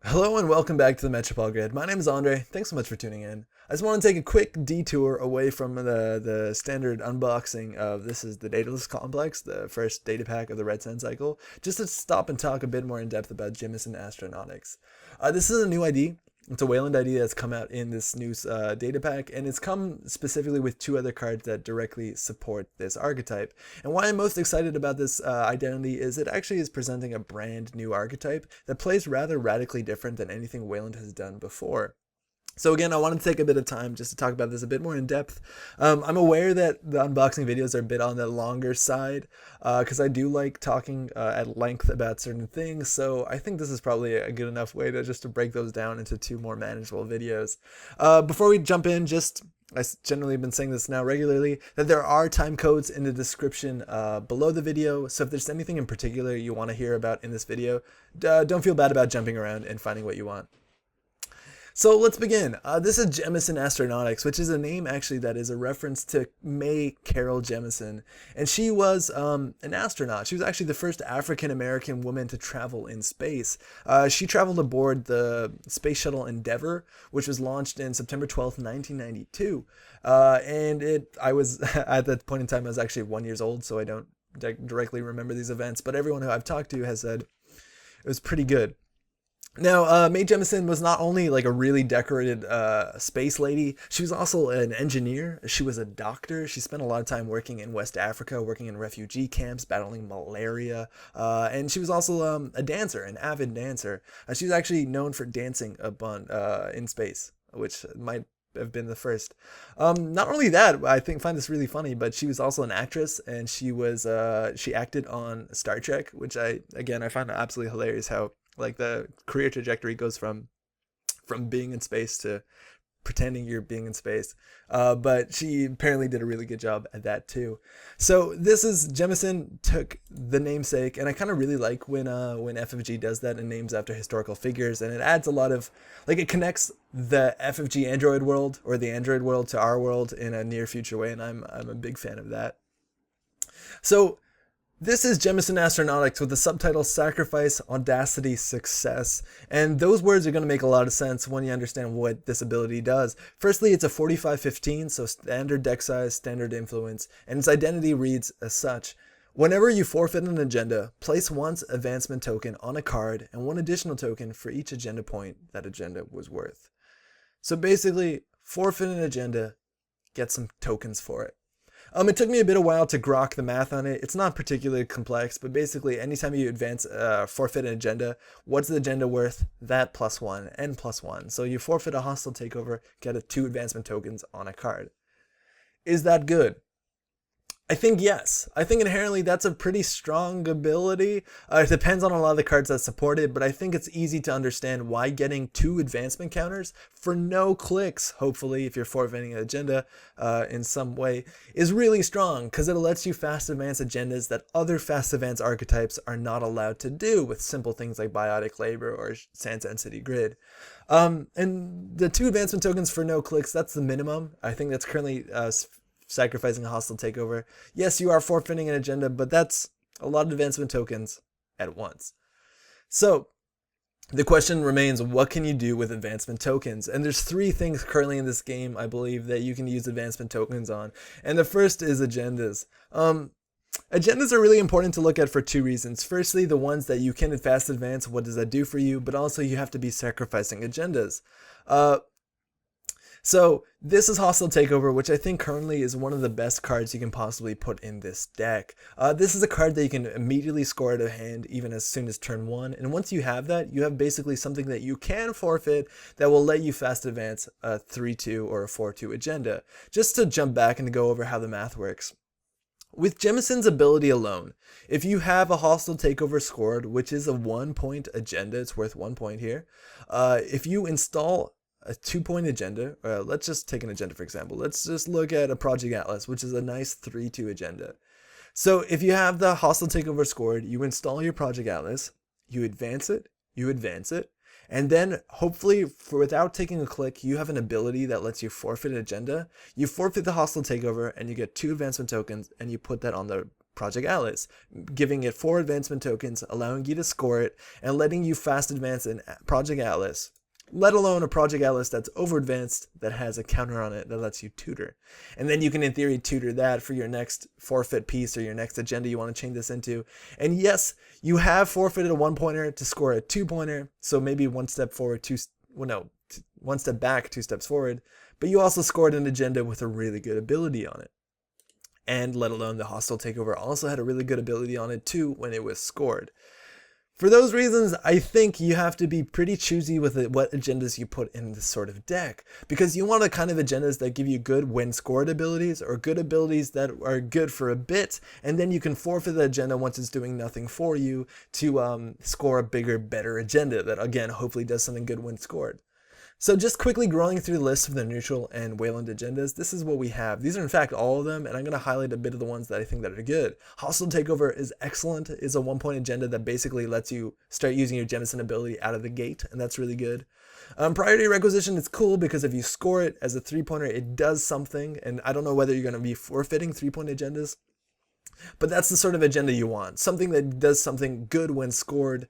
Hello and welcome back to the Metropole Grid. My name is Andre. Thanks so much for tuning in. I just want to take a quick detour away from the standard unboxing of this is the Dataless Complex, the first data pack of the Red Sun cycle, just to stop and talk a bit more in depth about Jemison Astronautics. This is a new ID. It's a Weyland ID that's come out in this new data pack, and it's come specifically with two other cards that directly support this archetype. And why I'm most excited about this identity is it actually is presenting a brand new archetype that plays rather radically different than anything Weyland has done before. So again, I wanted to take a bit of time just to talk about this a bit more in depth. I'm aware that the unboxing videos are a bit on the longer side because I do like talking at length about certain things. So I think this is probably a good enough way to break those down into two more manageable videos. Before we jump in, I generally have been saying this now regularly, that there are time codes in the description below the video. So if there's anything in particular you want to hear about in this video, don't feel bad about jumping around and finding what you want. So let's begin. This is Jemison Astronautics, which is a name actually that is a reference to May Carol Jemison. And she was an astronaut. She was actually the first African-American woman to travel in space. She traveled aboard the Space Shuttle Endeavour, which was launched in September 12th, 1992. I was, at that point in time, I was actually 1 year old, so I don't directly remember these events. But everyone who I've talked to has said it was pretty good. Now, Mae Jemison was not only like a really decorated space lady, she was also an engineer. She was a doctor. She spent a lot of time working in West Africa, working in refugee camps, battling malaria. And she was also a dancer, an avid dancer. She was actually known for dancing in space, which might have been the first. Not only that, find this really funny, but she was also an actress, and she acted on Star Trek, which I find absolutely hilarious how like the career trajectory goes from being in space to pretending you're being in space. But she apparently did a really good job at that too. So this is Jemison took the namesake, and I kind of really like when FFG does that and names after historical figures, and it adds a lot of it connects the FFG Android world or the Android world to our world in a near future way, and I'm a big fan of that. So this is Jemison Astronautics with the subtitle Sacrifice, Audacity, Success. And those words are going to make a lot of sense when you understand what this ability does. Firstly, it's a 4515, so standard deck size, standard influence, and its identity reads as such. Whenever you forfeit an agenda, place one advancement token on a card and one additional token for each agenda point that agenda was worth. So basically, forfeit an agenda, get some tokens for it. It took me a bit of a while to grok the math on it. It's not particularly complex, but basically anytime you forfeit an agenda, what's the agenda worth? That plus one, and plus one. So you forfeit a hostile takeover, get 2 advancement tokens on a card. Is that good? I think yes. I think inherently that's a pretty strong ability. It depends on a lot of the cards that support it, but I think it's easy to understand why getting 2 advancement counters for no clicks, hopefully if you're forfeiting an agenda in some way, is really strong because it lets you fast advance agendas that other fast advance archetypes are not allowed to do with simple things like Biotic Labor or Sans Entity Grid. And the 2 advancement tokens for no clicks, that's the minimum. I think that's currently sacrificing a hostile takeover. Yes, you are forfeiting an agenda, but that's a lot of advancement tokens at once. So the question remains, what can you do with advancement tokens? And there's 3 things currently in this game, I believe, that you can use advancement tokens on. And the first is agendas. Agendas are really important to look at for 2 reasons. Firstly, the ones that you can fast advance, what does that do for you? But also you have to be sacrificing agendas. So this is Hostile Takeover, which I think currently is one of the best cards you can possibly put in this deck. This is a card that you can immediately score out of hand even as soon as turn 1. And once you have that, you have basically something that you can forfeit that will let you fast advance a 3-2 or a 4-2 agenda. Just to jump back and go over how the math works. With Jemison's ability alone, if you have a Hostile Takeover scored, which is a 1-point agenda, it's worth 1 point here. If you install a 2-point agenda, let's just take an agenda for example. Let's just look at a Project Atlas, which is a nice 3-2 agenda. So if you have the Hostile Takeover scored, you install your Project Atlas, you advance it, and then hopefully without taking a click, you have an ability that lets you forfeit an agenda. You forfeit the Hostile Takeover and you get 2 advancement tokens and you put that on the Project Alice, giving it 4 advancement tokens, allowing you to score it, and letting you fast advance in Project Alice, let alone a Project Alice that's over advanced that has a counter on it that lets you tutor. And then you can, in theory, tutor that for your next forfeit piece or your next agenda you want to chain this into. And yes, you have forfeited a 1-pointer to score a 2-pointer, so maybe 1 step forward, 1 step back, 2 steps forward, but you also scored an agenda with a really good ability on it. And let alone the hostile takeover also had a really good ability on it too when it was scored. For those reasons, I think you have to be pretty choosy with what agendas you put in this sort of deck, because you want the kind of agendas that give you good when scored abilities, or good abilities that are good for a bit, and then you can forfeit the agenda once it's doing nothing for you to score a bigger, better agenda that, again, hopefully does something good when scored. So just quickly going through the list of the neutral and Weyland agendas, this is what we have. These are in fact all of them, and I'm going to highlight a bit of the ones that I think that are good. Hostile Takeover is excellent. It's a 1-point agenda that basically lets you start using your Jemison ability out of the gate, and that's really good. Priority Requisition is cool because if you score it as a 3-pointer, it does something, and I don't know whether you're going to be forfeiting 3-point agendas, but that's the sort of agenda you want. Something that does something good when scored,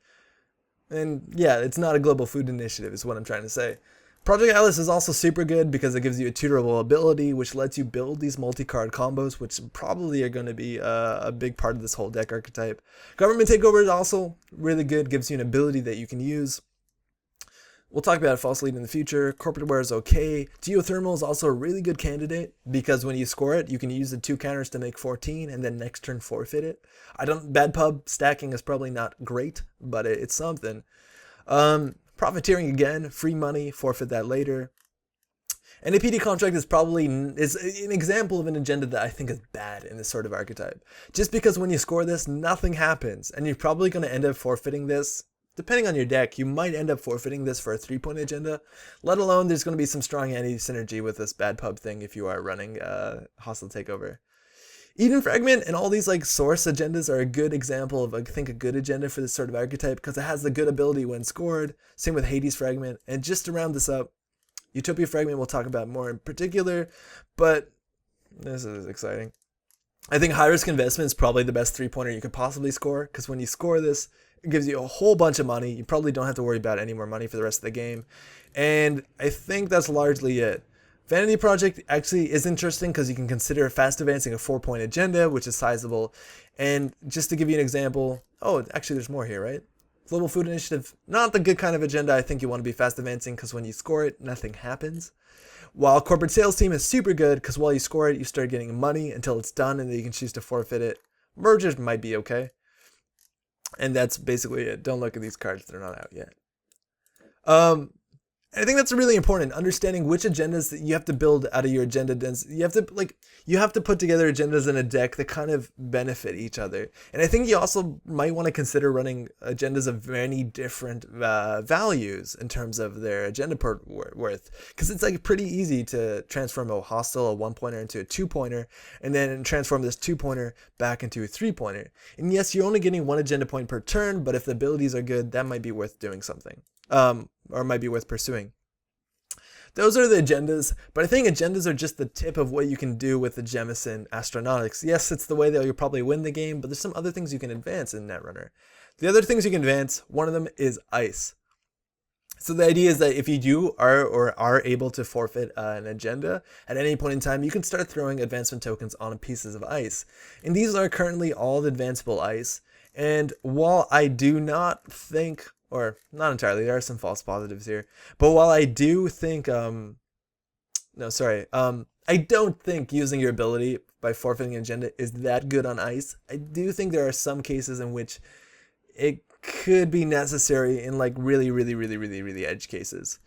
and yeah, it's not a global food initiative is what I'm trying to say. Project Alice is also super good because it gives you a tutorable ability, which lets you build these multi-card combos, which probably are going to be a big part of this whole deck archetype. Government Takeover is also really good, gives you an ability that you can use. We'll talk about False Lead in the future. Corporate Wear is okay. Geothermal is also a really good candidate because when you score it, you can use the 2 counters to make 14 and then next turn forfeit it. Bad pub stacking is probably not great, but it's something. Profiteering again, free money, forfeit that later. And a PD contract is probably an example of an agenda that I think is bad in this sort of archetype. Just because when you score this, nothing happens, and you're probably going to end up forfeiting this. Depending on your deck, you might end up forfeiting this for a 3-point agenda, let alone there's going to be some strong anti-synergy with this bad pub thing if you are running Hostile Takeover. Eden Fragment and all these like source agendas are a good example of, I think, a good agenda for this sort of archetype because it has the good ability when scored. Same with Hades Fragment. And just to round this up, Utopia Fragment we'll talk about more in particular, but this is exciting. I think High Risk Investment is probably the best 3-pointer you could possibly score because when you score this, it gives you a whole bunch of money. You probably don't have to worry about any more money for the rest of the game. And I think that's largely it. Vanity Project actually is interesting because you can consider fast advancing a 4-point agenda, which is sizable. And just to give you an example, actually there's more here, right? Global Food Initiative, not the good kind of agenda I think you want to be fast advancing because when you score it, nothing happens. While Corporate Sales Team is super good because while you score it, you start getting money until it's done and then you can choose to forfeit it. Mergers might be okay. And that's basically it. Don't look at these cards, they're not out yet. I think that's really important, understanding which agendas that you have to build out of your agenda density. You have to put together agendas in a deck that kind of benefit each other. And I think you also might want to consider running agendas of many different values in terms of their agenda worth. Because it's like pretty easy to transform a hostile, a 1-pointer into a 2-pointer, and then transform this 2-pointer back into a 3-pointer. And yes, you're only getting 1 agenda point per turn, but if the abilities are good, that might be worth doing something. Or might be worth pursuing. Those are the agendas, but I think agendas are just the tip of what you can do with the Jemison Astronautics. Yes, it's the way that you'll probably win the game, but there's some other things you can advance in Netrunner. The other things you can advance, one of them is ice. So the idea is that if you do are able to forfeit an agenda at any point in time, you can start throwing advancement tokens on pieces of ice. And these are currently all the advanceable ice. And while I do not think, or not entirely, there are some false positives here, but while I do think, I don't think using your ability by forfeiting an agenda is that good on ice. I do think there are some cases in which it could be necessary in like really edge cases.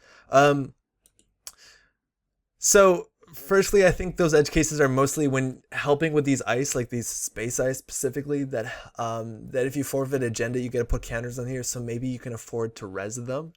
So firstly, I think those edge cases are mostly when helping with these ice, like these space ice specifically, that if you forfeit agenda, you get to put counters on here, so maybe you can afford to res them.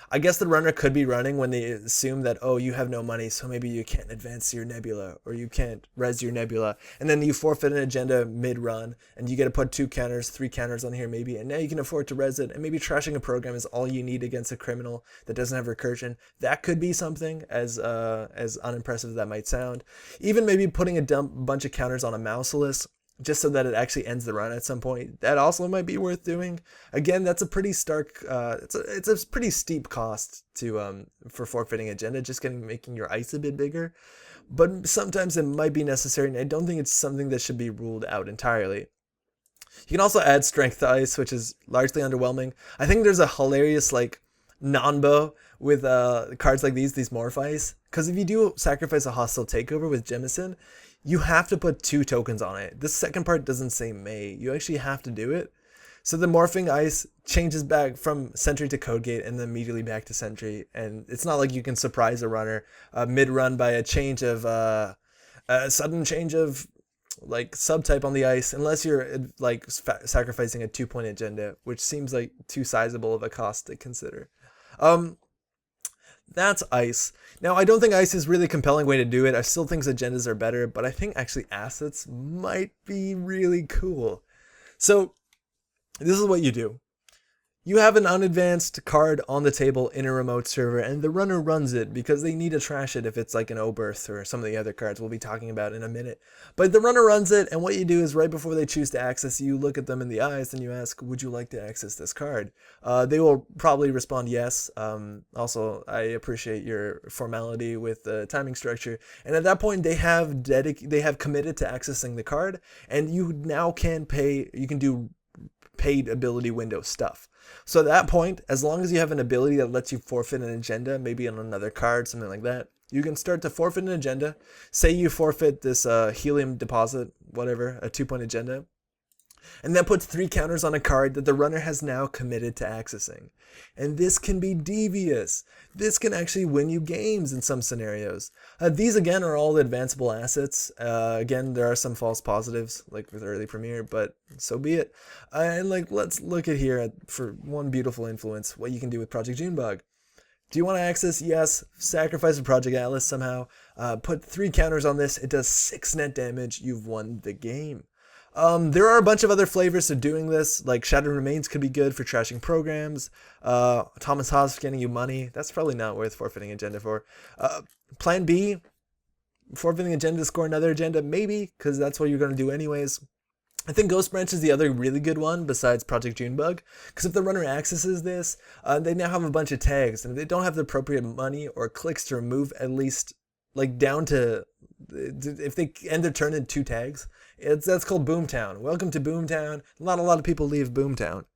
I guess the runner could be running when they assume that, oh, you have no money, so maybe you can't advance your nebula, or you can't res your nebula, and then you forfeit an agenda mid-run, and you get to put 2 counters, 3 counters on here maybe, and now you can afford to res it, and maybe trashing a program is all you need against a criminal that doesn't have recursion. That could be something, as unimpressive as that might sound. Even maybe putting a bunch of counters on a Mouseless, just so that it actually ends the run at some point. That also might be worth doing. Again, that's a pretty stark, it's a pretty steep cost to for forfeiting agenda, just making your ice a bit bigger. But sometimes it might be necessary, and I don't think it's something that should be ruled out entirely. You can also add strength to ice, which is largely underwhelming. I think there's a hilarious like non-bow with cards like these morph ice, because if you do sacrifice a hostile takeover with Jemison, you have to put 2 tokens on it. This second part doesn't say may. You actually have to do it. So the morphing ice changes back from sentry to code gate and then immediately back to sentry. And it's not like you can surprise a runner mid-run by a change of a sudden change of like subtype on the ice, unless you're like sacrificing a 2-point agenda, which seems like too sizable of a cost to consider. That's ice. Now, I don't think ice is really a compelling way to do it. I still think agendas are better, but I think actually assets might be really cool. So this is what you do. You have an unadvanced card on the table in a remote server, and the runner runs it because they need to trash it if it's like an Oberth or some of the other cards we'll be talking about in a minute. But the runner runs it, and what you do is right before they choose to access, you look at them in the eyes and you ask, would you like to access this card? They will probably respond yes. Also, I appreciate your formality with the timing structure. And at that point, they have committed to accessing the card, and you now can pay. You can do paid ability window stuff. So at that point, as long as you have an ability that lets you forfeit an agenda, maybe on another card, something like that, you can start to forfeit an agenda. Say you forfeit this helium deposit, whatever, a 2-point agenda, and that puts 3 counters on a card that the runner has now committed to accessing. And this can be devious. This can actually win you games in some scenarios. These, again, are all advanceable assets. Again, there are some false positives, like with early premiere, but so be it. And let's look at here for one beautiful influence, what you can do with Project Junebug. Do you want to access? Yes. Sacrifice a Project Atlas somehow. Put 3 counters on this. It does 6 net damage. You've won the game. There are a bunch of other flavors to doing this, like Shattered Remains could be good for trashing programs, Thomas Haas getting you money, that's probably not worth forfeiting agenda for. Plan B, forfeiting agenda to score another agenda, maybe, because that's what you're going to do anyways. I think Ghost Branch is the other really good one besides Project Junebug, because if the runner accesses this, they now have a bunch of tags, and if they don't have the appropriate money or clicks to remove at least, like down to, if they end their turn in 2 tags, that's called Boomtown. Welcome to Boomtown. Not a lot of people leave Boomtown.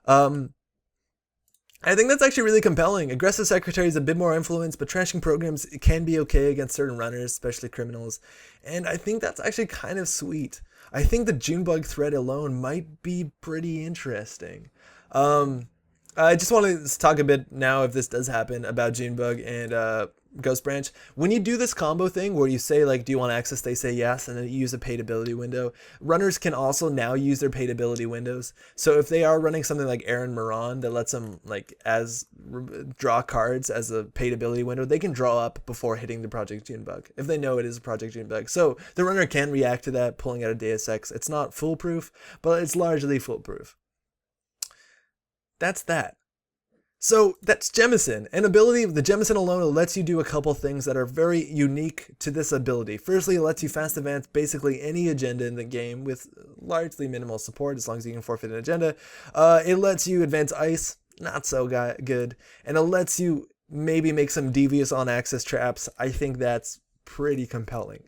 I think that's actually really compelling. Aggressive Secretary is a bit more influence, but trashing programs can be okay against certain runners, especially criminals. And I think that's actually kind of sweet. I think the Junebug thread alone might be pretty interesting. I just want to talk a bit now, if this does happen, about Junebug and Ghost Branch. When you do this combo thing where you say, like, do you want to access? They say yes, and then you use a paid ability window. Runners can also now use their paid ability windows. So if they are running something like Aaron Moran that lets them, like, draw cards as a paid ability window, they can draw up before hitting the Project Junebug, if they know it is a Project Junebug. So the runner can react to that, pulling out a Deus Ex. It's not foolproof, but it's largely foolproof. That's that. So that's Jemison. An ability, the Jemison alone lets you do a couple things that are very unique to this ability. Firstly, it lets you fast advance basically any agenda in the game with largely minimal support, as long as you can forfeit an agenda. It lets you advance ice, not so good. And it lets you maybe make some devious on-access traps. I think that's pretty compelling.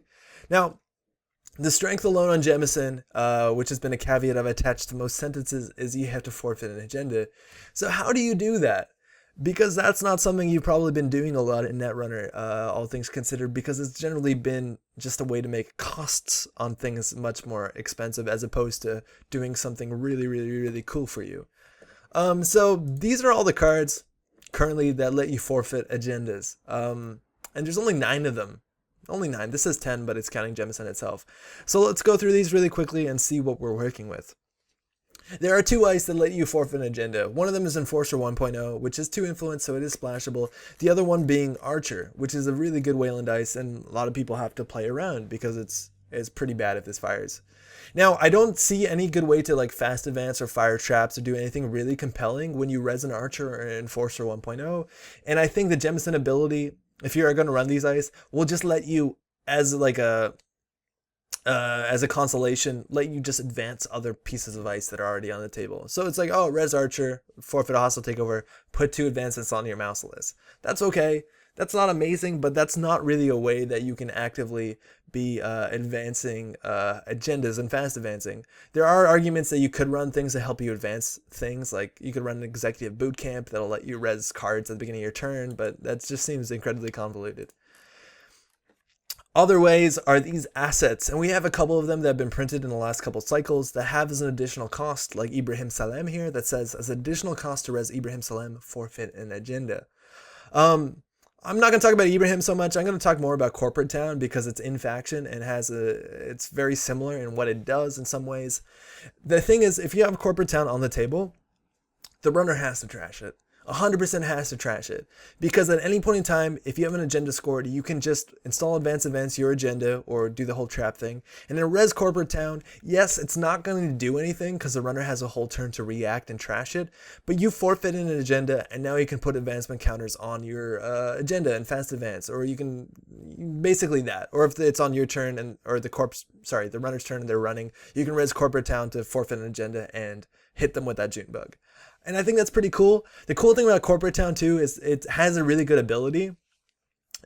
Now, the strength alone on Jemison, which has been a caveat I've attached to most sentences, is you have to forfeit an agenda. So how do you do that? Because that's not something you've probably been doing a lot in Netrunner, all things considered, because it's generally been just a way to make costs on things much more expensive, as opposed to doing something really, really, really cool for you. So these are all the cards currently that let you forfeit agendas. And there's only 9 of them. Only 9. This says 10, but it's counting Jemison itself. So let's go through these really quickly and see what we're working with. There are 2 ice that let you forfeit an agenda. One of them is Enforcer 1.0, which is 2 influence, so it is splashable. The other one being Archer, which is a really good Weyland ice, and a lot of people have to play around because it's pretty bad if this fires. Now, I don't see any good way to like fast advance or fire traps or do anything really compelling when you res an Archer or an Enforcer 1.0, and I think the Jemison ability, if you are going to run these ice, will just let you, as like a as a consolation, let you just advance other pieces of ice that are already on the table. So it's like, oh, res archer, forfeit a hostile takeover, put 2 advancements on your mouse list. That's okay. That's not amazing, but that's not really a way that you can actively be advancing agendas and fast advancing. There are arguments that you could run things that help you advance things, like you could run an executive boot camp that'll let you res cards at the beginning of your turn, but that just seems incredibly convoluted. Other ways are these assets, and we have a couple of them that have been printed in the last couple cycles that have as an additional cost, like Ibrahim Salem here, that says as additional cost to res Ibrahim Salem, forfeit an agenda. I'm not going to talk about Ibrahim so much. I'm going to talk more about Corporate Town because it's in faction and it's very similar in what it does in some ways. The thing is, if you have Corporate Town on the table, the runner has to trash it. 100% has to trash it, because at any point in time, if you have an agenda scored, you can just install advance your agenda or do the whole trap thing. And in res Corporate Town, yes, it's not going to do anything because the runner has a whole turn to react and trash it, but you forfeit an agenda and now you can put advancement counters on your agenda and fast advance, or you can basically that. Or if it's on your turn and or the runner's turn and they're running, you can res Corporate Town to forfeit an agenda and hit them with that June bug. And I think that's pretty cool. The cool thing about Corporate Town too is it has a really good ability.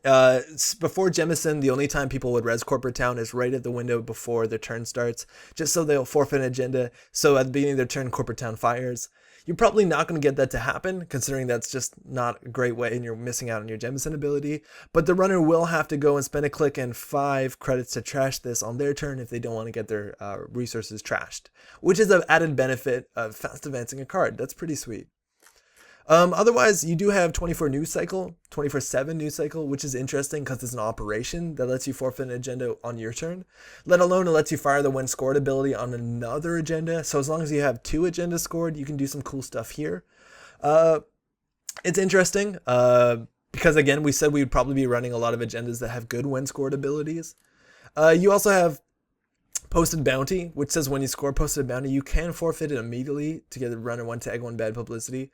Before Jemison, the only time people would res Corporate Town is right at the window before their turn starts, just so they'll forfeit an agenda. So at the beginning of their turn, Corporate Town fires. You're probably not going to get that to happen, considering that's just not a great way and you're missing out on your Jemison ability. But the runner will have to go and spend a click and 5 credits to trash this on their turn if they don't want to get their resources trashed, which is an added benefit of fast advancing a card. That's pretty sweet. Otherwise, you do have 24/7 news cycle, which is interesting because it's an operation that lets you forfeit an agenda on your turn, let alone it lets you fire the when scored ability on another agenda. So as long as you have 2 agendas scored, you can do some cool stuff here. It's interesting because, again, we said we would probably be running a lot of agendas that have good when scored abilities. You also have Posted Bounty, which says when you score Posted Bounty, you can forfeit it immediately to get the runner 1 tag 1 bad publicity.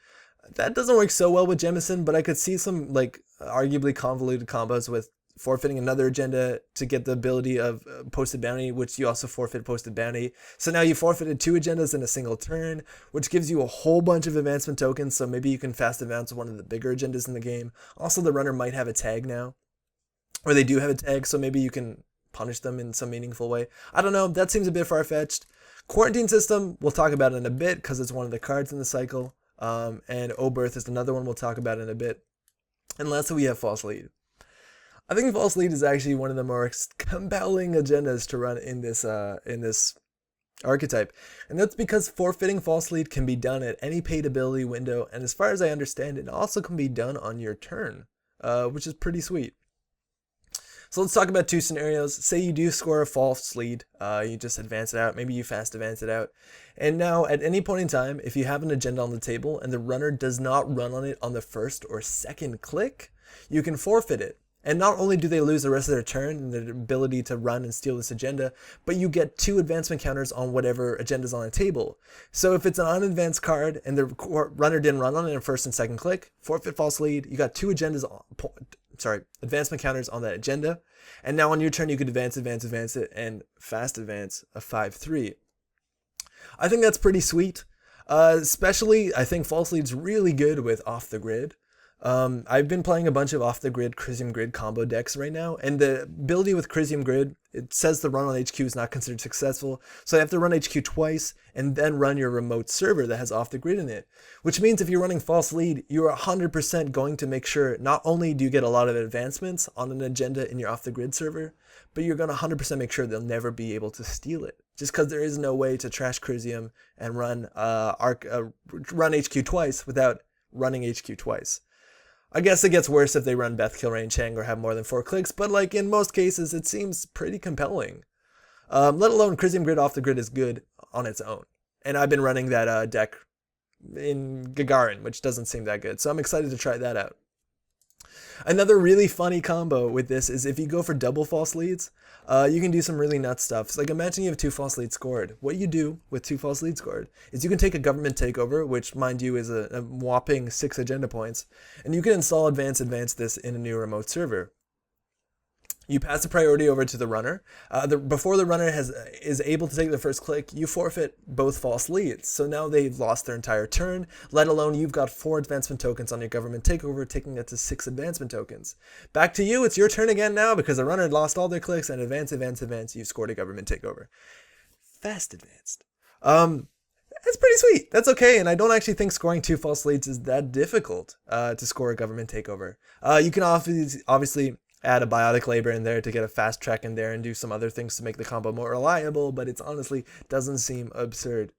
That doesn't work so well with Jemison, but I could see some arguably convoluted combos with forfeiting another agenda to get the ability of Posted Bounty, which you also forfeit Posted Bounty. So now you forfeited 2 agendas in a single turn, which gives you a whole bunch of advancement tokens, so maybe you can fast advance one of the bigger agendas in the game. Also, the runner might have a tag now, or they do have a tag, so maybe you can punish them in some meaningful way. I don't know, that seems a bit far-fetched. Quarantine System, we'll talk about in a bit because it's one of the cards in the cycle. And Oberth is another one we'll talk about in a bit. And lastly, we have False Lead. I think False Lead is actually one of the more compelling agendas to run in this archetype. And that's because forfeiting False Lead can be done at any paid ability window, and as far as I understand, it also can be done on your turn, which is pretty sweet. So let's talk about 2 scenarios. Say you do score a False Lead, you just advance it out, maybe you fast advance it out. And now at any point in time, if you have an agenda on the table and the runner does not run on it on the first or second click, you can forfeit it. And not only do they lose the rest of their turn and their ability to run and steal this agenda, but you get 2 advancement counters on whatever agenda's on the table. So if it's an unadvanced card and the runner didn't run on it in first and second click, forfeit False Lead, you got 2 advancement counters on that agenda. And now on your turn, you could advance it, and fast advance a 5/3. I think that's pretty sweet. Especially, I think False Lead's really good with Off the Grid. I've been playing a bunch of Off the Grid, Crisium Grid combo decks right now, and the ability with Crisium Grid, it says the run on HQ is not considered successful, so you have to run HQ twice and then run your remote server that has Off the Grid in it, which means if you're running False Lead, you're 100% going to make sure not only do you get a lot of advancements on an agenda in your Off the Grid server, but you're going to 100% make sure they'll never be able to steal it, just because there is no way to trash Crisium and run HQ twice without running HQ twice. I guess it gets worse if they run Beth Kilrain Chang or have more than 4 clicks, but in most cases, it seems pretty compelling. Let alone Crisium Grid Off the Grid is good on its own. And I've been running that deck in Gagarin, which doesn't seem that good, so I'm excited to try that out. Another really funny combo with this is if you go for double False Leads, you can do some really nuts stuff. So imagine you have 2 False Leads scored. What you do with 2 False Leads scored is you can take a government takeover, which mind you is a whopping 6 agenda points, and you can install advance this in a new remote server. You pass the priority over to the runner. Before the runner is able to take the first click, you forfeit both false leads. So now they've lost their entire turn, let alone you've got 4 advancement tokens on your government takeover, taking it to 6 advancement tokens. Back to you, it's your turn again now because the runner had lost all their clicks, and advance, you've scored a government takeover. Fast advanced. That's pretty sweet. That's okay, and I don't actually think scoring 2 false leads is that difficult to score a government takeover. You can obviously add a biotic labor in there to get a fast track in there and do some other things to make the combo more reliable, but it's honestly doesn't seem absurd.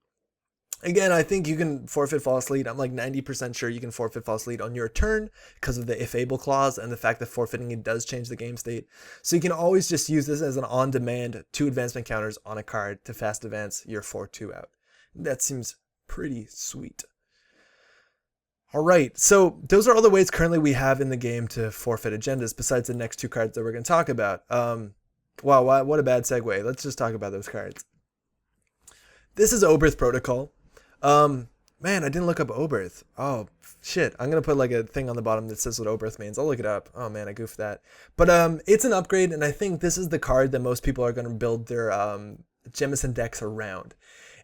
Again, I think you can forfeit false lead. I'm like 90% sure you can forfeit false lead on your turn because of the if able clause and the fact that forfeiting it does change the game state. So you can always just use this as an on-demand 2 advancement counters on a card to fast advance your 4-2 out. That seems pretty sweet. All right, so those are all the ways currently we have in the game to forfeit agendas besides the next 2 cards that we're going to talk about. Wow, what a bad segue. Let's just talk about those cards. This is Oberth Protocol. Man, I didn't look up Oberth. Oh, shit. I'm going to put like a thing on the bottom that says what Oberth means. I'll look it up. Oh, man, I goofed that. But it's an upgrade, and I think this is the card that most people are going to build their Jemison decks around.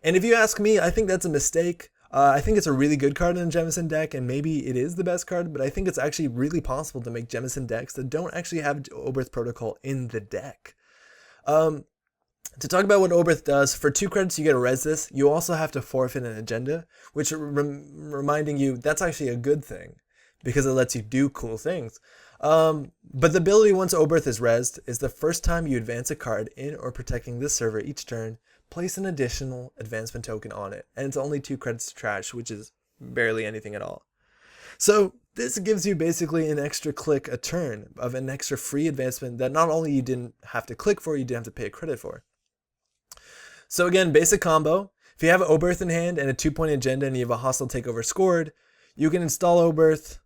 And if you ask me, I think that's a mistake. I think it's a really good card in a Jemison deck, and maybe it is the best card, but I think it's actually really possible to make Jemison decks that don't actually have Oberth Protocol in the deck. To talk about what Oberth does, for 2 credits you get to res this. You also have to forfeit an agenda, which reminding you that's actually a good thing because it lets you do cool things. But the ability once Oberth is resed is the first time you advance a card in or protecting this server each turn, place an additional advancement token on it, and it's only 2 credits to trash, which is barely anything at all. So this gives you basically an extra click a turn of an extra free advancement that not only you didn't have to click for, you didn't have to pay a credit for. So again, basic combo. If you have Oberth in hand and a 2-point agenda and you have a hostile takeover scored, you can install Oberth.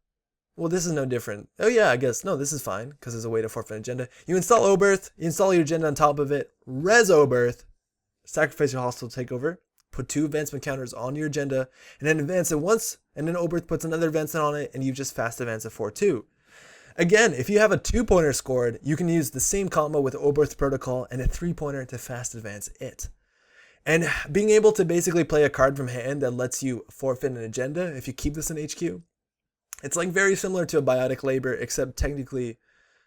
Well, this is no different. Oh yeah, I guess. No, this is fine because there's a way to forfeit an agenda. You install Oberth, you install your agenda on top of it, res Oberth, sacrifice your hostile takeover, put 2 advancement counters on your agenda, and then advance it once, and then Oberth puts another advancement on it, and you just fast advance a 4-2. Again, if you have a 2-pointer scored, you can use the same combo with Oberth Protocol and a 3-pointer to fast advance it. And being able to basically play a card from hand that lets you forfeit an agenda if you keep this in HQ, it's like very similar to a biotic labor, except technically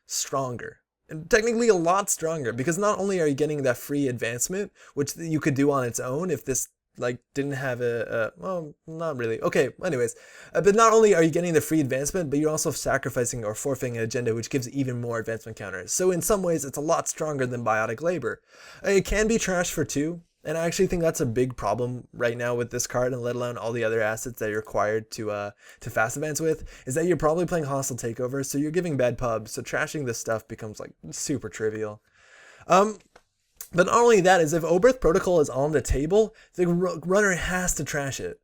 stronger. And technically a lot stronger, because not only are you getting that free advancement, which you could do on its own if this like didn't have well, not really. Okay, anyways, but not only are you getting the free advancement, but you're also sacrificing or forfeiting an agenda, which gives even more advancement counters. So in some ways, it's a lot stronger than biotic labor. It can be trash for 2. And I actually think that's a big problem right now with this card, and let alone all the other assets that you're required to fast advance with, is that you're probably playing hostile takeover, so you're giving bad pubs, so trashing this stuff becomes like super trivial. But not only that, is if Oberth Protocol is on the table, the runner has to trash it.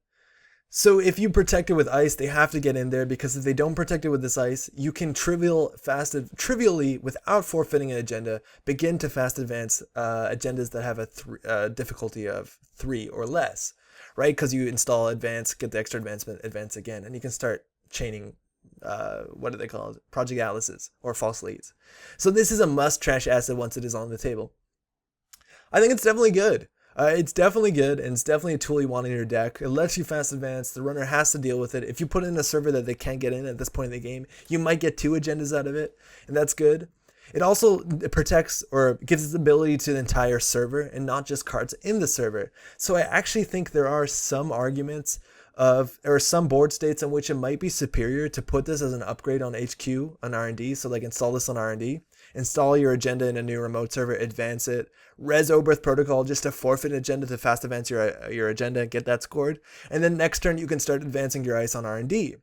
So if you protect it with ice, they have to get in there, because if they don't protect it with this ice, you can trivially, without forfeiting an agenda, begin to fast advance agendas that have a difficulty of 3 or less, right? Because you install advance, get the extra advancement, advance again, and you can start chaining, what are they called? Project Atlases or false leads. So this is a must trash asset once it is on the table. I think it's definitely good. It's definitely good, and it's definitely a tool you want in your deck. It lets you fast advance. The runner has to deal with it. If you put it in a server that they can't get in at this point in the game, you might get 2 agendas out of it, and that's good. It also protects or gives the ability to the entire server and not just cards in the server. So I actually think there are some arguments or some board states in which it might be superior to put this as an upgrade on HQ on R&D. So like install this on R&D, install your agenda in a new remote server, advance it, res Oberth Protocol just to forfeit an agenda to fast advance your agenda and get that scored. And then next turn you can start advancing your ice on R&D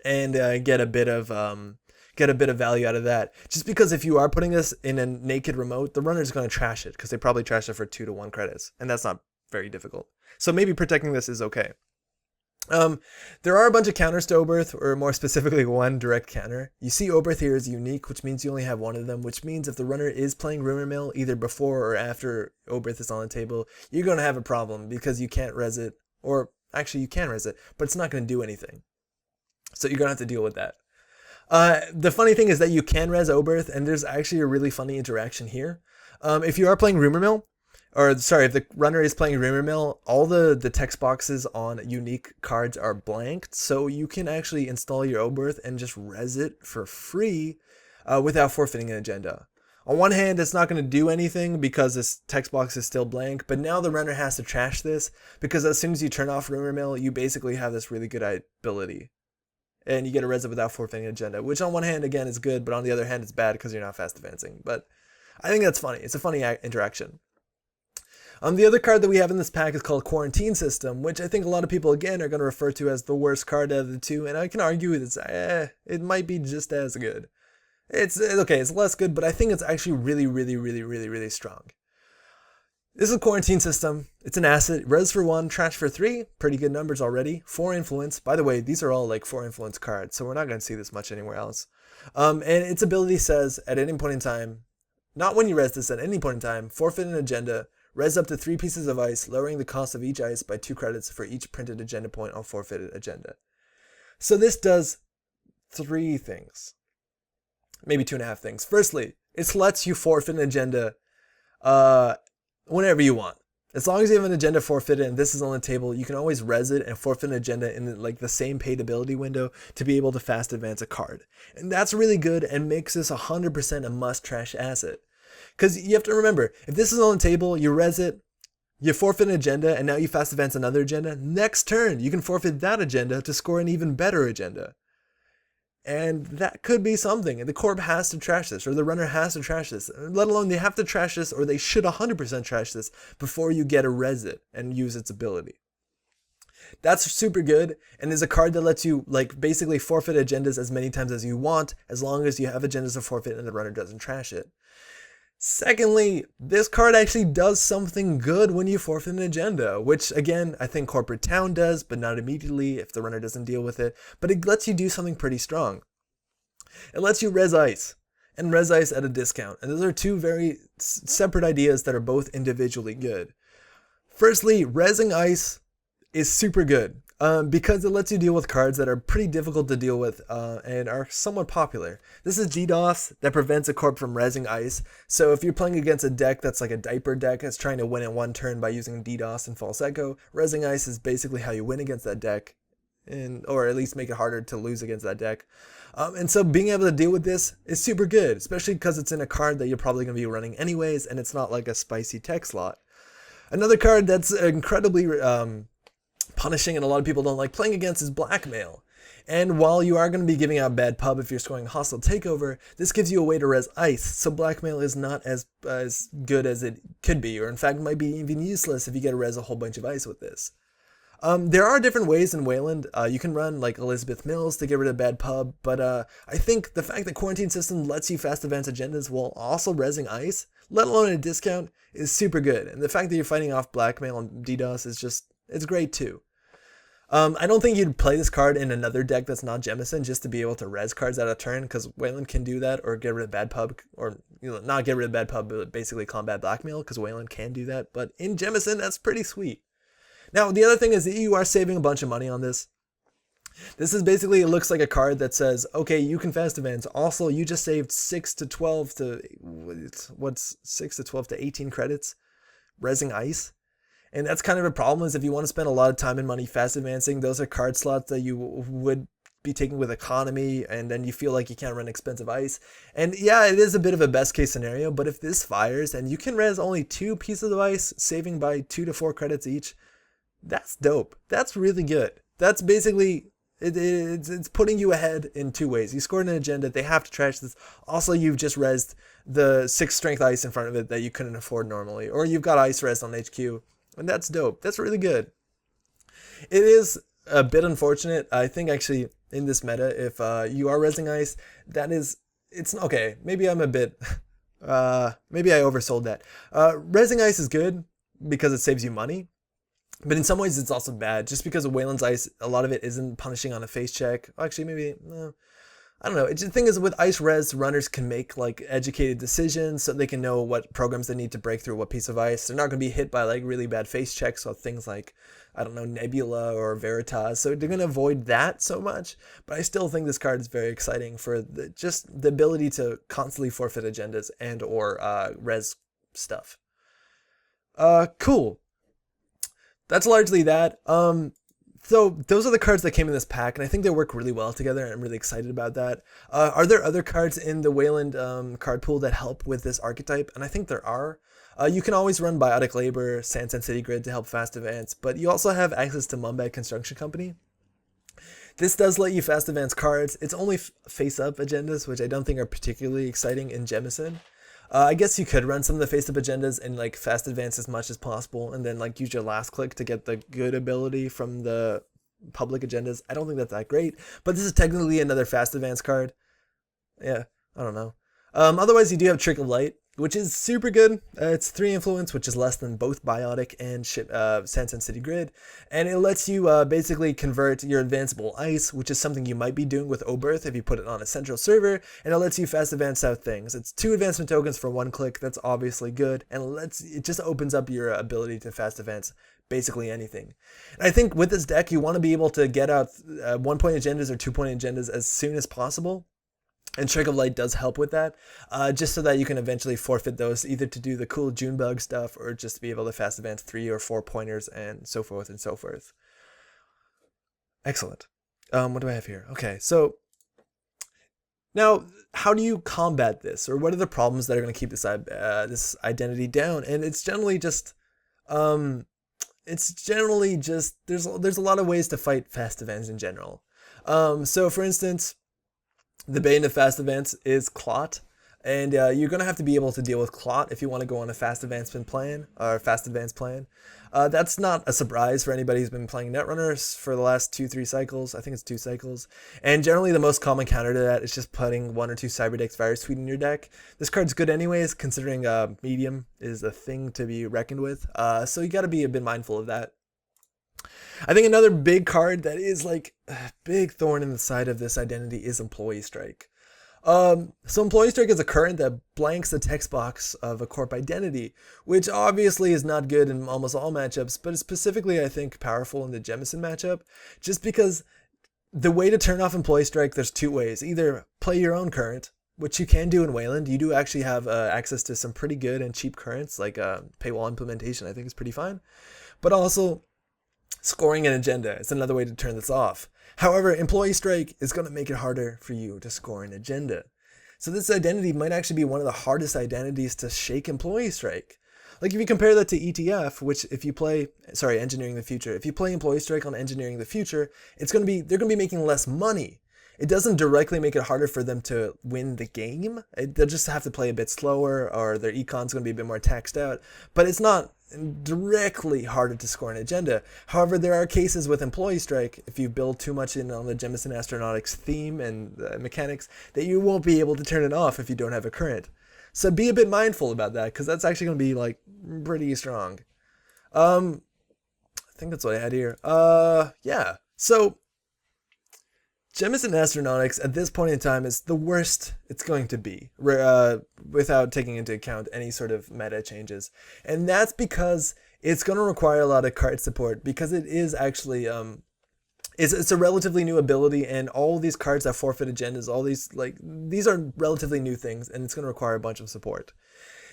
and get a bit of value out of that. Just because if you are putting this in a naked remote, the runner is going to trash it because they probably trash it for 2 to 1 credits, and that's not very difficult. So maybe protecting this is okay. There are a bunch of counters to Oberth, or more specifically 1 direct counter. You see Oberth here is unique, which means you only have 1 of them, which means if the runner is playing Rumor Mill either before or after Oberth is on the table, you're going to have a problem because you can't res it, or actually you can res it, but it's not going to do anything. So you're going to have to deal with that. The funny thing is that you can res Oberth, and there's actually a really funny interaction here. If you are playing Rumor Mill, or sorry, if the runner is playing Rumor Mill, all the text boxes on unique cards are blanked, so you can actually install your Oberth and just res it for free without forfeiting an agenda. On one hand, it's not going to do anything because this text box is still blank, but now the runner has to trash this because as soon as you turn off Rumor Mill, you basically have this really good ability. And you get a res it without forfeiting an agenda, which on one hand, again, is good, but on the other hand, it's bad because you're not fast advancing. But I think that's funny. It's a funny interaction. The other card that we have in this pack is called Quarantine System, which I think a lot of people, again, are going to refer to as the worst card out of the two, and I can argue it might be just as good. It's okay, it's less good, but I think it's actually really, really, really, really, really strong. This is a Quarantine System. It's an asset. Res for 1, trash for 3. Pretty good numbers already. 4 influence. By the way, these are all like 4 influence cards, so we're not going to see this much anywhere else. And its ability says, at any point in time, not when you res this, at any point in time, forfeit an agenda, res up to 3 pieces of ice, lowering the cost of each ice by 2 credits for each printed agenda point on forfeited agenda. So this does 3 things. Maybe 2.5 things. Firstly, it lets you forfeit an agenda whenever you want. As long as you have an agenda forfeited and this is on the table, you can always res it and forfeit an agenda in like the same paid ability window to be able to fast advance a card. And that's really good and makes this 100% a must trash asset. Because you have to remember, if this is on the table, you res it, you forfeit an agenda, and now you fast advance another agenda, next turn you can forfeit that agenda to score an even better agenda. And that could be something. And the corp has to trash this, or the runner has to trash this. Let alone they have to trash this, or they should 100% trash this before you get a res it and use its ability. That's super good, and is a card that lets you like basically forfeit agendas as many times as you want, as long as you have agendas to forfeit and the runner doesn't trash it. Secondly, this card actually does something good when you forfeit an agenda, which again, I think Corporate Town does, but not immediately if the runner doesn't deal with it, but it lets you do something pretty strong. It lets you res ice, and res ice at a discount, and those are 2 very separate ideas that are both individually good. Firstly, resing ice is super good. Because it lets you deal with cards that are pretty difficult to deal with and are somewhat popular. This is DDoS that prevents a corp from resing ice. So if you're playing against a deck that's like a diaper deck that's trying to win in one turn by using DDoS and false echo, resing ice is basically how you win against that deck, or at least make it harder to lose against that deck. And so being able to deal with this is super good, especially because it's in a card that you're probably going to be running anyways, and it's not like a spicy tech slot. Another card that's incredibly punishing and a lot of people don't like playing against is Blackmail. And while you are going to be giving out bad pub if you're scoring hostile takeover, this gives you a way to res ice, so Blackmail is not as good as it could be, or in fact might be even useless if you get to res a whole bunch of ice with this. There are different ways in Weyland. You can run like Elizabeth Mills to get rid of bad pub, but I think the fact that Quarantine System lets you fast advance agendas while also resing ice, let alone at a discount, is super good. And the fact that you're fighting off Blackmail and DDoS is just, it's great too. I don't think you'd play this card in another deck that's not Jemison just to be able to res cards out of turn, because Weyland can do that, or get rid of bad pub, or not get rid of bad pub, but basically combat Blackmail, because Weyland can do that. But in Jemison, that's pretty sweet. Now, the other thing is that you are saving a bunch of money on this. This is basically, it looks like a card that says, okay, you can fast advance. Also, you just saved 6 to 12 to, what's 6 to 12 to 18 credits resing ice. And that's kind of a problem, is if you want to spend a lot of time and money fast advancing, those are card slots that you would be taking with economy, and then you feel like you can't run expensive ice. And yeah, it is a bit of a best case scenario, but if this fires and you can res only 2 pieces of ice, saving by 2 to 4 credits each, that's dope. That's really good. That's basically, it's putting you ahead in 2 ways. You scored an agenda, they have to trash this. Also, you've just resed the 6 strength ice in front of it that you couldn't afford normally, or you've got ice res on HQ. And that's dope. That's really good. It is a bit unfortunate, I think, actually, in this meta, if you are resing ice, it's okay. Maybe I'm a bit, maybe I oversold that. Resing ice is good because it saves you money, but in some ways it's also bad, just because of Weyland's ice, a lot of it isn't punishing on a face check. Actually, maybe, I don't know. The thing is, with ice res, runners can make like educated decisions, so they can know what programs they need to break through what piece of ice. They're not going to be hit by like really bad face checks or things like, I don't know, Nebula or Veritas. So they're going to avoid that so much. But I still think this card is very exciting for just the ability to constantly forfeit agendas and or res stuff. Cool. That's largely that. So those are the cards that came in this pack, and I think they work really well together, and I'm really excited about that. Are there other cards in the Weyland card pool that help with this archetype? And I think there are. You can always run Biotic Labor, Sands and City Grid to help fast advance, but you also have access to Mumbad Construction Company. This does let you fast advance cards. It's only face-up agendas, which I don't think are particularly exciting in Jemison. I guess you could run some of the face-up agendas and like fast advance as much as possible, and then like use your last click to get the good ability from the public agendas. I don't think that's that great, but this is technically another fast advance card. Yeah, I don't know. Otherwise, you do have Trick of Light, which is super good. It's 3 influence, which is less than both Biotic and Sands and City Grid, and it lets you basically convert your advanceable ice, which is something you might be doing with Oberth if you put it on a central server, and it lets you fast advance out things. It's 2 advancement tokens for 1 click. That's obviously good, and it just opens up your ability to fast advance basically anything. And I think with this deck, you want to be able to get out 1-point agendas or 2-point agendas as soon as possible. And Trick of Light does help with that, just so that you can eventually forfeit those, either to do the cool Junebug stuff or just to be able to fast advance 3 or 4 pointers and so forth and so forth. Excellent. What do I have here? Okay, so now how do you combat this, or what are the problems that are going to keep this identity down? And it's generally just, there's a lot of ways to fight fast advance in general. So for instance, the bane of fast advance is Clot, and you're going to have to be able to deal with Clot if you want to go on a fast advancement plan, or fast advance plan. That's not a surprise for anybody who's been playing Netrunners for the last 2-3 cycles. I think it's 2 cycles. And generally the most common counter to that is just putting 1 or 2 Cyberdecks Virus Tweet in your deck. This card's good anyways, considering medium is a thing to be reckoned with. So you got to be a bit mindful of that. I think another big card that is like a big thorn in the side of this identity is Employee Strike. So Employee Strike is a current that blanks the text box of a corp identity, which obviously is not good in almost all matchups, but is specifically, I think, powerful in the Jemison matchup, just because the way to turn off Employee Strike, there's 2 ways. Either play your own current, which you can do in Weyland. You do actually have access to some pretty good and cheap currents, like Paywall Implementation, I think is pretty fine, but also scoring an agenda is another way to turn this off. However, Employee Strike is going to make it harder for you to score an agenda. So this identity might actually be one of the hardest identities to shake Employee Strike. Like if you compare that to ETF, which if you play, Engineering the Future. If you play Employee Strike on Engineering the Future, they're going to be making less money. It doesn't directly make it harder for them to win the game. They'll just have to play a bit slower, or their econ's going to be a bit more taxed out. But it's not directly harder to score an agenda. However, there are cases with Employee Strike, if you build too much in on the Jemison Astronautics theme and mechanics, that you won't be able to turn it off if you don't have a current. So be a bit mindful about that, because that's actually going to be like pretty strong. I think that's what I had here. Yeah. So Jemison Astronautics at this point in time is the worst it's going to be, without taking into account any sort of meta changes. And that's because it's going to require a lot of card support, because it is actually, it's a relatively new ability, and all these cards that forfeit agendas, all these are relatively new things, and it's going to require a bunch of support.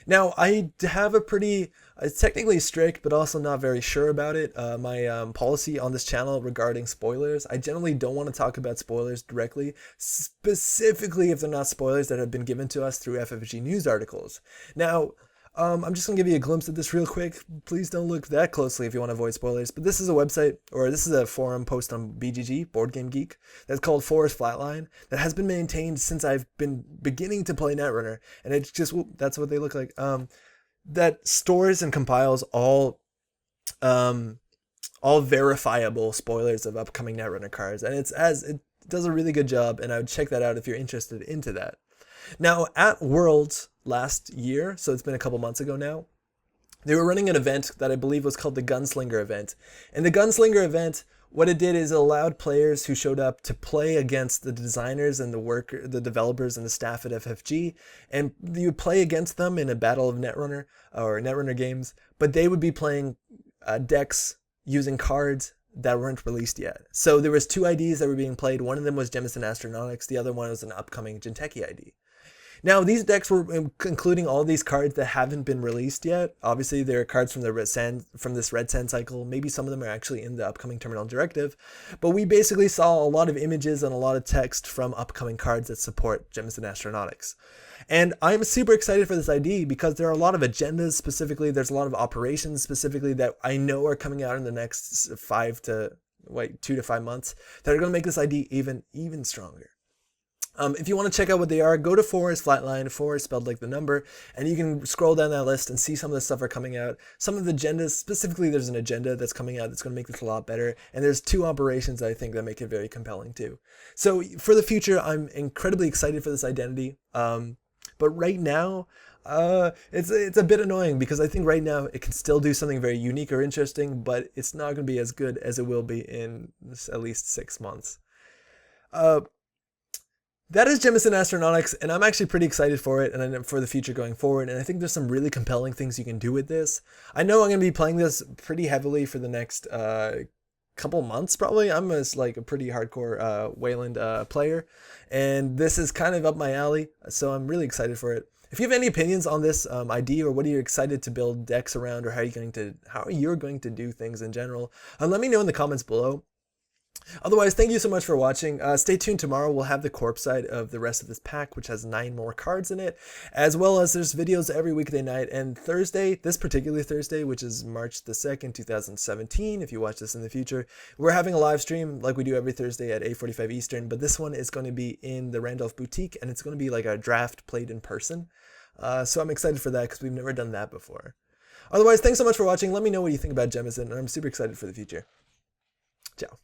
Now, I have a pretty, it's technically strict, but also not very sure about it, my policy on this channel regarding spoilers. I generally don't want to talk about spoilers directly, specifically if they're not spoilers that have been given to us through FFG news articles. Now, I'm just going to give you a glimpse of this real quick. Please don't look that closely if you want to avoid spoilers, but this is a website, or this is a forum post on BGG, Board Game Geek, that's called Forest Flatline, that has been maintained since I've been beginning to play Netrunner, and it's just, that's what they look like, that stores and compiles all verifiable spoilers of upcoming Netrunner cards, and it does a really good job, and I would check that out if you're interested into that. Now, at Worlds last year, so it's been a couple months ago now, they were running an event that I believe was called the Gunslinger event. And the Gunslinger event what it did is it allowed players who showed up to play against the designers and the developers and the staff at FFG, and you would play against them in a battle of Netrunner or Netrunner games, but they would be playing decks using cards that weren't released yet. So there was 2 IDs that were being played. One of them was Jemison Astronautics. The other one was an upcoming Jinteki ID. Now, these decks were including all these cards that haven't been released yet. Obviously, there are cards from this Red Sand cycle. Maybe some of them are actually in the upcoming Terminal Directive. But we basically saw a lot of images and a lot of text from upcoming cards that support Jemison Astronautics. And I'm super excited for this ID because there are a lot of agendas specifically. There's a lot of operations specifically that I know are coming out in the next 2 to 5 months that are going to make this ID even stronger. If you want to check out what they are, go to 4 is flatline, 4 is spelled like the number, and you can scroll down that list and see some of the stuff are coming out. Some of the agendas, specifically there's an agenda that's coming out that's going to make this a lot better, and there's 2 operations I think that make it very compelling too. So for the future, I'm incredibly excited for this identity, but right now, it's a bit annoying because I think right now it can still do something very unique or interesting, but it's not going to be as good as it will be in at least 6 months. That is Jemison Astronautics, and I'm actually pretty excited for it and for the future going forward, and I think there's some really compelling things you can do with this. I know I'm going to be playing this pretty heavily for the next couple months, probably. I'm a pretty hardcore Weyland player, and this is kind of up my alley, so I'm really excited for it. If you have any opinions on this ID, or what are you excited to build decks around, or how are you going to do things in general, let me know in the comments below. Otherwise, thank you so much for watching. Stay tuned. Tomorrow we'll have the corp side of the rest of this pack, which has 9 more cards in it, as well as there's videos every weekday night. And Thursday, this particular Thursday, which is March the 2nd, 2017, if you watch this in the future, we're having a live stream like we do every Thursday at 8:45 Eastern, but this one is going to be in the Randolph Boutique, and it's going to be like a draft played in person. So I'm excited for that because we've never done that before. Otherwise, thanks so much for watching. Let me know what you think about Jemison, and I'm super excited for the future. Ciao.